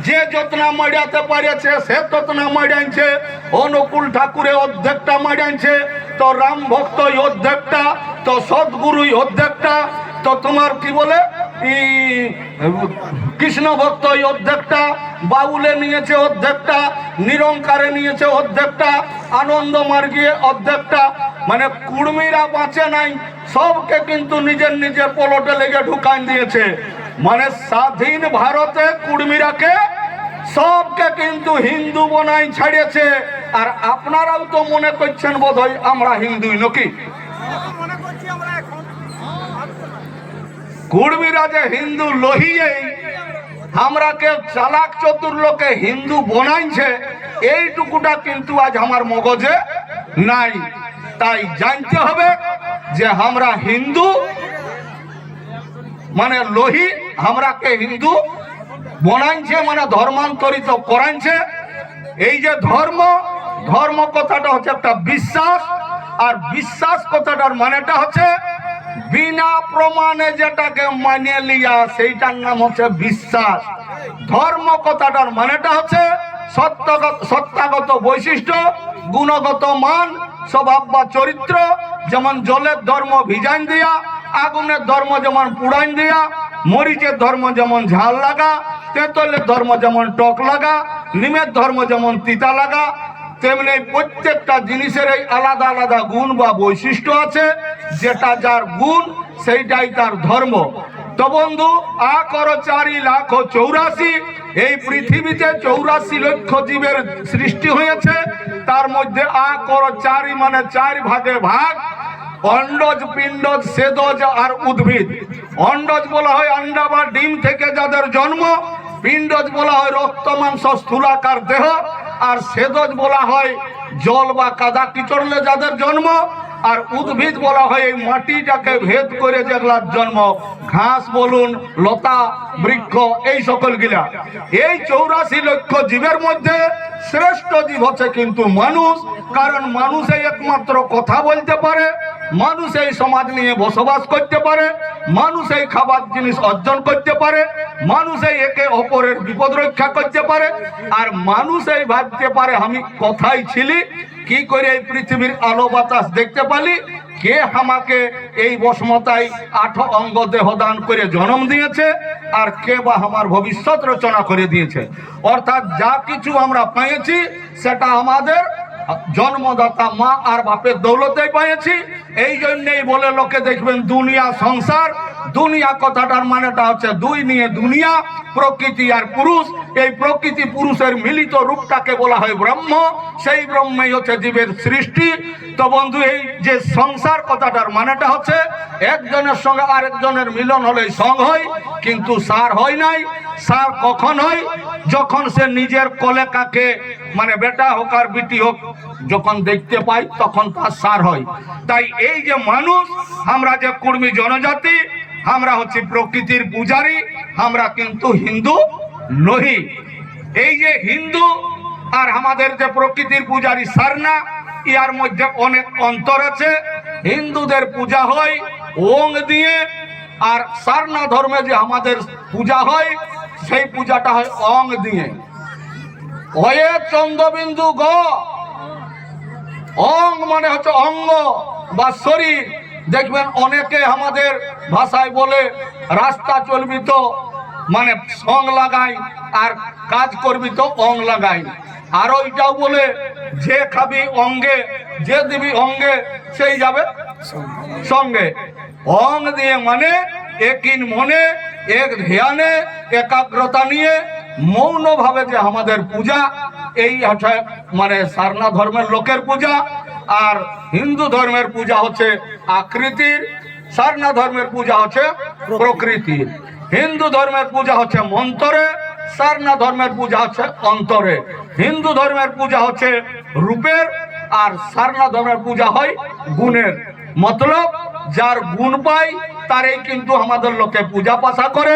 যে যতনা মারিয়াতে পারিয়েছে সে ততনা মারিয়াছে। অনুকূল ঠাকুরের অর্ধেকটা মারিয়াছে, তো রাম ভক্ত অর্ধেকটা, তো সদ্গুরুই অর্ধেকটা, তো তোমার কি বলে কৃষ্ণ ভক্ত অর্ধেকটা, বাউলে নিয়েছে অর্ধেকটা, নিরঙ্কারে নিয়েছে অর্ধেকটা, আনন্দ মার্গিয়ে অর্ধেকটা। মানে কুর্মীরা বাঁচে নাই, সবকে কিন্তু নিজের নিজের পলটে লেগে ঢুকান দিয়েছে। মানে স্বাধীন ভারতে কুর্মীরাকে সবকে কিন্তু হিন্দু বনাই ছাড়িয়েছে। আর আপনারাও তো মনে করছেন বোধহয় আমরা হিন্দুই নাকি? কুর্মীরা যে হিন্দু লহিয়েই আমরাকে চালাক চতুর লোকে হিন্দু বনাইছে, এইটুকুটা কিন্তু আজ আমার মগজে নাই। তাই জানতে হবে যে আমরা হিন্দু মানে লোহি, আমরাকে হিন্দু বনাইছে মানে ধর্মান্তরিত করাইছে। এই যে ধর্ম, ধর্ম কথাটা হচ্ছে একটা বিশ্বাস, আর বিশ্বাস কথাটার মানেটা হচ্ছে বিনা প্রমাণে যেটাকে মানে লিয়া, সেইটার নাম হচ্ছে বিশ্বাস। ধর্ম কথাটার মানেটা হচ্ছে সত্তাগত বৈশিষ্ট্য, গুণগত মান, স্বভাব বা চরিত্র। যেমন জলের ধর্ম ভিজাইন দিয়া, আগুনের ধর্ম যেমন পুড়াইন দিয়া, মরিচের ধর্ম যেমন ঝাল লাগা, তেঁতুলের ধর্ম যেমন টক লাগা, নিমের ধর্ম যেমন তিতা লাগা, তেমনি প্রত্যেকটা জিনিসের এই আলাদা আলাদা গুণ বা বৈশিষ্ট্য আছে। যেটা যার গুণ সেইটাই তার ধর্ম। তো বন্ধু, 4,84,84,000 এই পৃথিবীতে 84 লক্ষ জীবের সৃষ্টি হয়েছে। তার মধ্যে 4 মানে 4 ভাগে ভাগ, অন্ডজ, পিণ্ডজ, সেদজ আর উদ্ভিদ। অন্ডজ বলা হয় আন্ডা বা ডিম থেকে যাদের জন্ম, পিণ্ডজ বলা হয় রক্ত মাংস স্থূলাকার দেহ, আর সেদজ বলা হয় জল বা কাদা কিচড়লে যাদের জন্ম, আর উদ্ভিদ বলা হয় এই মাটিটাকে ভেদ করে যেগুলার জন্ম, ঘাস বলুন, লতা, বৃক্ষ, এই সকল গিলা। এই 84 লক্ষ জীবের মধ্যে শ্রেষ্ঠ জীব হচ্ছে কিন্তু মানুষ। কারণ মানুষ একমাত্র কথা বলতে পারে, মানুষ এই সমাজ নিয়ে বসবাস করতে পারে, মানুষ এই খাবার জিনিস অর্জন করতে পারে, মানুষ এই একে অপরের বিপদ রক্ষা করতে পারে, আর মানুষ এই ভাবতে পারে আমি কোথায় ছিলি, কি করে এই পৃথিবীর আলো বাতাস দেখতে পালি, কে আমাকে এই বসমতায় 8 অঙ্গ দেহ দান করে জন্ম দিয়েছে, আর কে বা আমার ভবিষ্যৎ রচনা করে দিয়েছে। অর্থাৎ যা কিছু আমরা পেয়েছি সেটা আমাদের জন্মদাতা মা আর বাপের দৌলতে পেয়েছি। এই জন্যই বলে লোকে দেখবেন দুনিয়া সংসার। দুনিয়া কথাটার মানেটা হচ্ছে দুই নিয়ে দুনিয়া, প্রকৃতি আর পুরুষ। এই প্রকৃতি পুরুষের মিলিত রূপটাকে বলা হয় ব্রহ্ম। সেই ব্রহ্মই হচ্ছে জীবের সৃষ্টি। তো বন্ধু, এই যে সংসার কথাটার মানেটা হচ্ছে একজনের সঙ্গে আরেকজনের মিলন হলেই সঙ্গ হয়, কিন্তু সার হয় নাই। সার কখন হয়? যখন সে নিজের কলেকাকে, মানে বেটা হোক আর বিটি হোক, যখন দেখতে পাই তখন তার সার হয়। তাই এই যে মানুষ, আমরা যে কুর্মী জনজাতি, আমরা হচ্ছে প্রকৃতির পূজারী, আমরা কিন্তু হিন্দু নহি। এই যে হিন্দু আর আমাদের যে প্রকৃতির পূজারী সারনা, ইয়ার মধ্যে অনেক অন্তর আছে। হিন্দুদের পূজা হয় ওং দিয়ে, আর সারনা ধর্মে যে আমাদের পূজা হয় সেই পূজাটা হয় অং দিয়ে। অয়ে চন্দ্রবিন্দু গ, অং মানে হচ্ছে অঙ্গ বা শরীর। দেখবেন অনেকে আমাদের ভাষায় বলে রাস্তা চলবি তো মানে সং লাগাই, আর কাজ করবি তো অং লাগাই। আর ওইটাও বলে যে খাবি অঙ্গে, যে দিবি অঙ্গে, সেই যাবে সঙ্গে। অং দিয়ে মানে একিন মনে, এক ধ্যানে, একাগ্রতা নিয়ে মৌনভাবে যে আমাদের পূজা, এই হচ্ছে মানে সারনা ধর্মের লোকের পূজা। আর হিন্দু ধর্মের পূজা হচ্ছে আকৃতির, সারনা ধর্মের পূজা হচ্ছে প্রকৃতির। হিন্দু ধর্মের পূজা হচ্ছে মন্তরে, সারনা ধর্মের পূজা হচ্ছে অন্তরে। হিন্দু ধর্মের পূজা হচ্ছে রূপের, আর সারনা ধর্মের পূজা হয় গুণের। মতলব যার গুণ পাই তারই কিন্তু আমাদের লোকে পূজা পাশা করে।